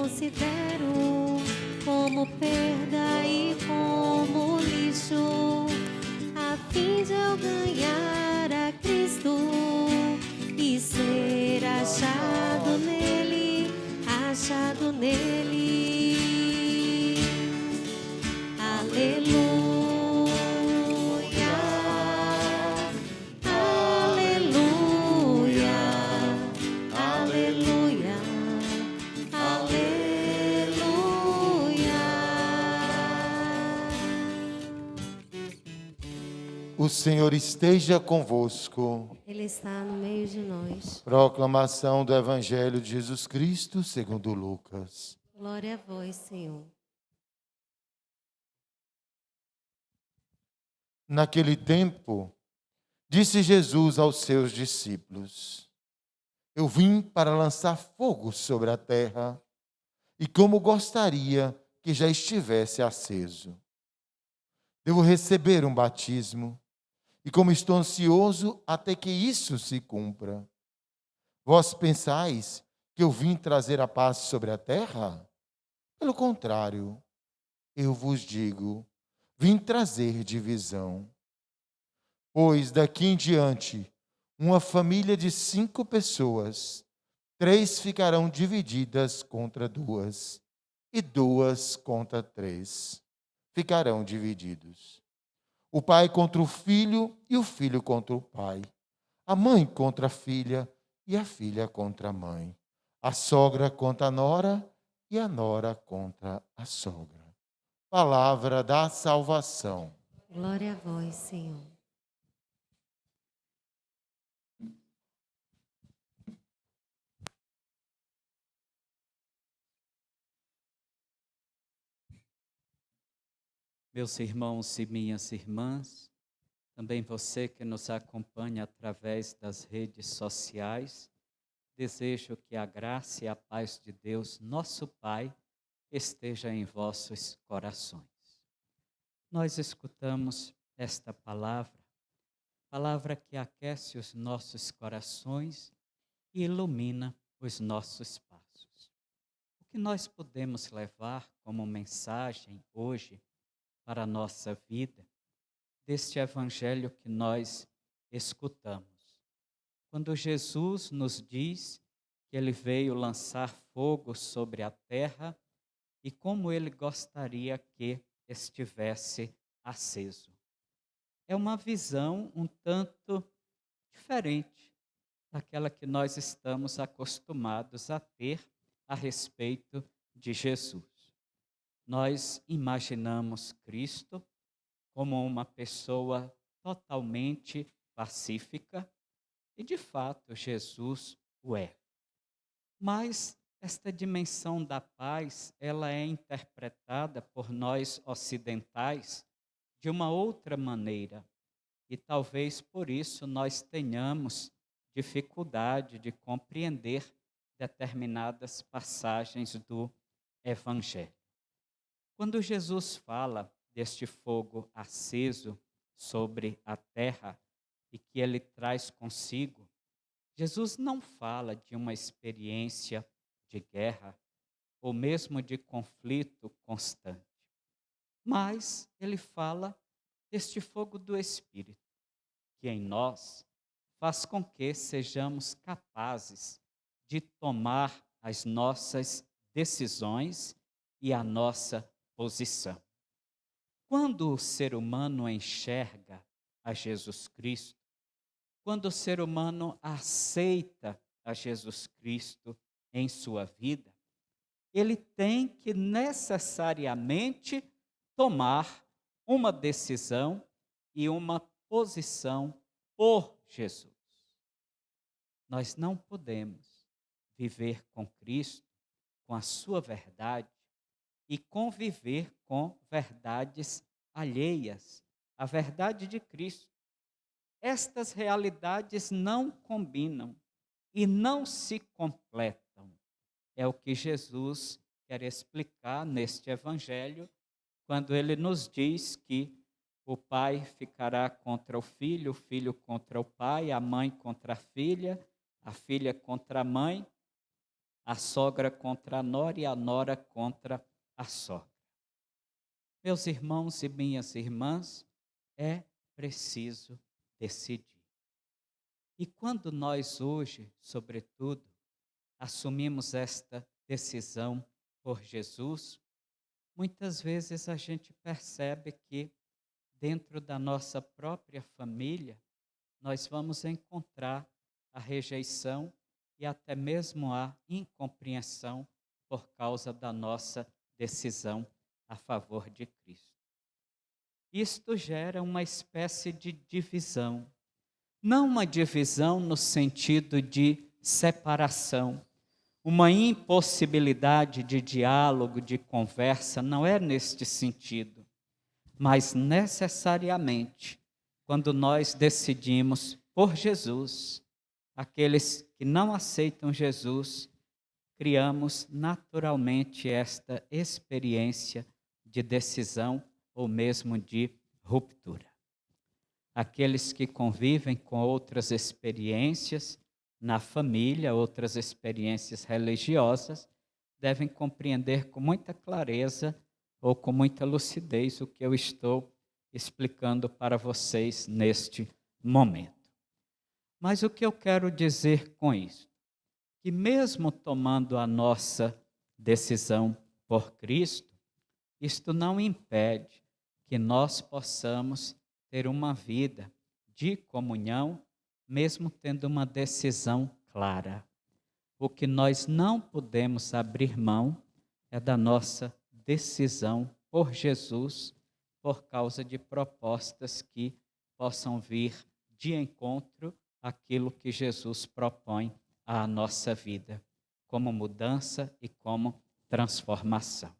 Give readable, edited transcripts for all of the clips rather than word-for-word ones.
considero como perda e como lixo, a fim de eu ganhar a Cristo e ser achado nele, achado nele. Aleluia, aleluia, aleluia, aleluia. O Senhor esteja convosco. Ele está no meio de nós. Proclamação do Evangelho de Jesus Cristo segundo Lucas. Glória a vós, Senhor. Naquele tempo, disse Jesus aos seus discípulos: Eu vim para lançar fogo sobre a terra, e como gostaria que já estivesse aceso. Devo receber um batismo, e como estou ansioso até que isso se cumpra. Vós pensais que eu vim trazer a paz sobre a terra? Pelo contrário, eu vos digo, vim trazer divisão. Pois daqui em diante, uma família de 5 pessoas, 3 ficarão divididas contra 2, e 2 contra 3 ficarão divididos. O pai contra o filho e o filho contra o pai. A mãe contra a filha e a filha contra a mãe. A sogra contra a nora e a nora contra a sogra. Palavra da salvação. Glória a vós, Senhor. Meus irmãos e minhas irmãs, também você que nos acompanha através das redes sociais, desejo que a graça e a paz de Deus, nosso Pai, esteja em vossos corações. Nós escutamos esta palavra que aquece os nossos corações e ilumina os nossos passos. O que nós podemos levar como mensagem hoje para a nossa vida, deste evangelho que nós escutamos. Quando Jesus nos diz que ele veio lançar fogo sobre a terra e como ele gostaria que estivesse aceso. É uma visão um tanto diferente daquela que nós estamos acostumados a ter a respeito de Jesus. Nós imaginamos Cristo como uma pessoa totalmente pacífica, e de fato Jesus o é. Mas esta dimensão da paz, ela é interpretada por nós ocidentais de uma outra maneira, e talvez por isso nós tenhamos dificuldade de compreender determinadas passagens do Evangelho. Quando Jesus fala deste fogo aceso sobre a terra e que ele traz consigo, Jesus não fala de uma experiência de guerra ou mesmo de conflito constante, mas ele fala deste fogo do Espírito, que em nós faz com que sejamos capazes de tomar as nossas decisões e a nossa posição. Quando o ser humano enxerga a Jesus Cristo, quando o ser humano aceita a Jesus Cristo em sua vida, ele tem que necessariamente tomar uma decisão e uma posição por Jesus. Nós não podemos viver com Cristo, com a sua verdade, e conviver com verdades alheias à verdade de Cristo. Estas realidades não combinam e não se completam. É o que Jesus quer explicar neste evangelho, quando ele nos diz que o pai ficará contra o filho contra o pai, a mãe contra a filha contra a mãe, a sogra contra a nora e a nora contra a sogra. Meus irmãos e minhas irmãs, é preciso decidir. E quando nós hoje, sobretudo, assumimos esta decisão por Jesus, muitas vezes a gente percebe que dentro da nossa própria família, nós vamos encontrar a rejeição e até mesmo a incompreensão por causa da nossa decisão a favor de Cristo. Isto gera uma espécie de divisão, não uma divisão no sentido de separação, uma impossibilidade de diálogo, de conversa, não é neste sentido, mas necessariamente, quando nós decidimos por Jesus, aqueles que não aceitam Jesus, criamos naturalmente esta experiência de decisão ou mesmo de ruptura. Aqueles que convivem com outras experiências na família, outras experiências religiosas, devem compreender com muita clareza ou com muita lucidez o que eu estou explicando para vocês neste momento. Mas o que eu quero dizer com isso? Que mesmo tomando a nossa decisão por Cristo, isto não impede que nós possamos ter uma vida de comunhão, mesmo tendo uma decisão clara. O que nós não podemos abrir mão é da nossa decisão por Jesus, por causa de propostas que possam vir de encontro àquilo que Jesus propõe à nossa vida, como mudança e como transformação.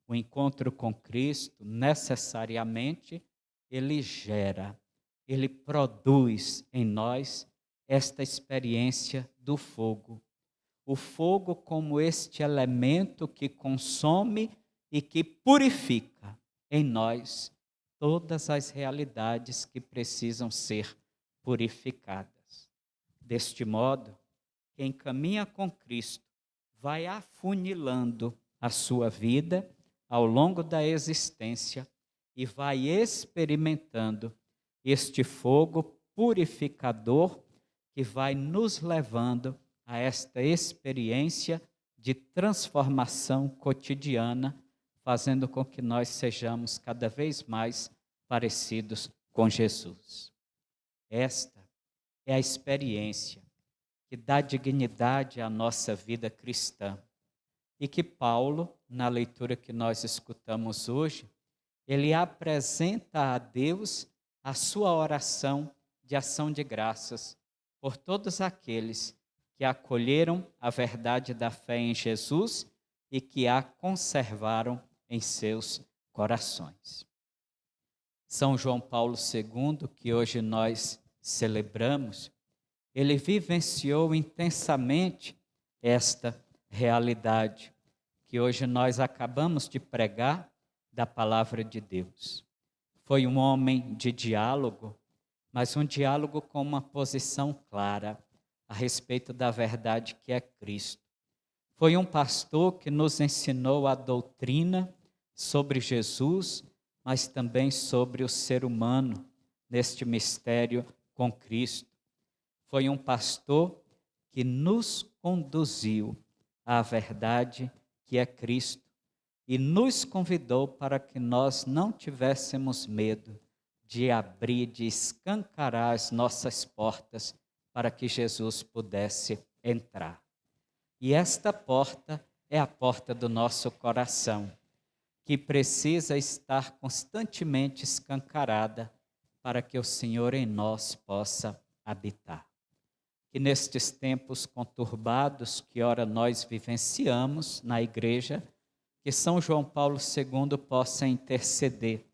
O encontro com Cristo, necessariamente, ele gera, ele produz em nós esta experiência do fogo. O fogo como este elemento que consome e que purifica em nós todas as realidades que precisam ser purificadas. Deste modo, quem caminha com Cristo vai afunilando a sua vida ao longo da existência e vai experimentando este fogo purificador que vai nos levando a esta experiência de transformação cotidiana, fazendo com que nós sejamos cada vez mais parecidos com Jesus. Esta é a experiência que dá dignidade à nossa vida cristã e que Paulo, na leitura que nós escutamos hoje, ele apresenta a Deus a sua oração de ação de graças por todos aqueles que acolheram a verdade da fé em Jesus e que a conservaram em seus corações. São João Paulo II, que hoje nós celebramos, ele vivenciou intensamente esta realidade que hoje nós acabamos de pregar da palavra de Deus. Foi um homem de diálogo, mas um diálogo com uma posição clara a respeito da verdade que é Cristo. Foi um pastor que nos ensinou a doutrina sobre Jesus, mas também sobre o ser humano neste mistério com Cristo. Foi um pastor que nos conduziu à verdade que é Cristo e nos convidou para que nós não tivéssemos medo de abrir, de escancarar as nossas portas para que Jesus pudesse entrar. E esta porta é a porta do nosso coração, que precisa estar constantemente escancarada para que o Senhor em nós possa habitar. Que nestes tempos conturbados que ora nós vivenciamos na igreja, que São João Paulo II possa interceder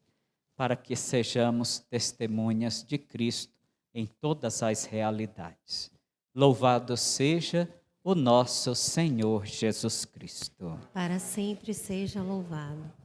para que sejamos testemunhas de Cristo em todas as realidades. Louvado seja o nosso Senhor Jesus Cristo. Para sempre seja louvado.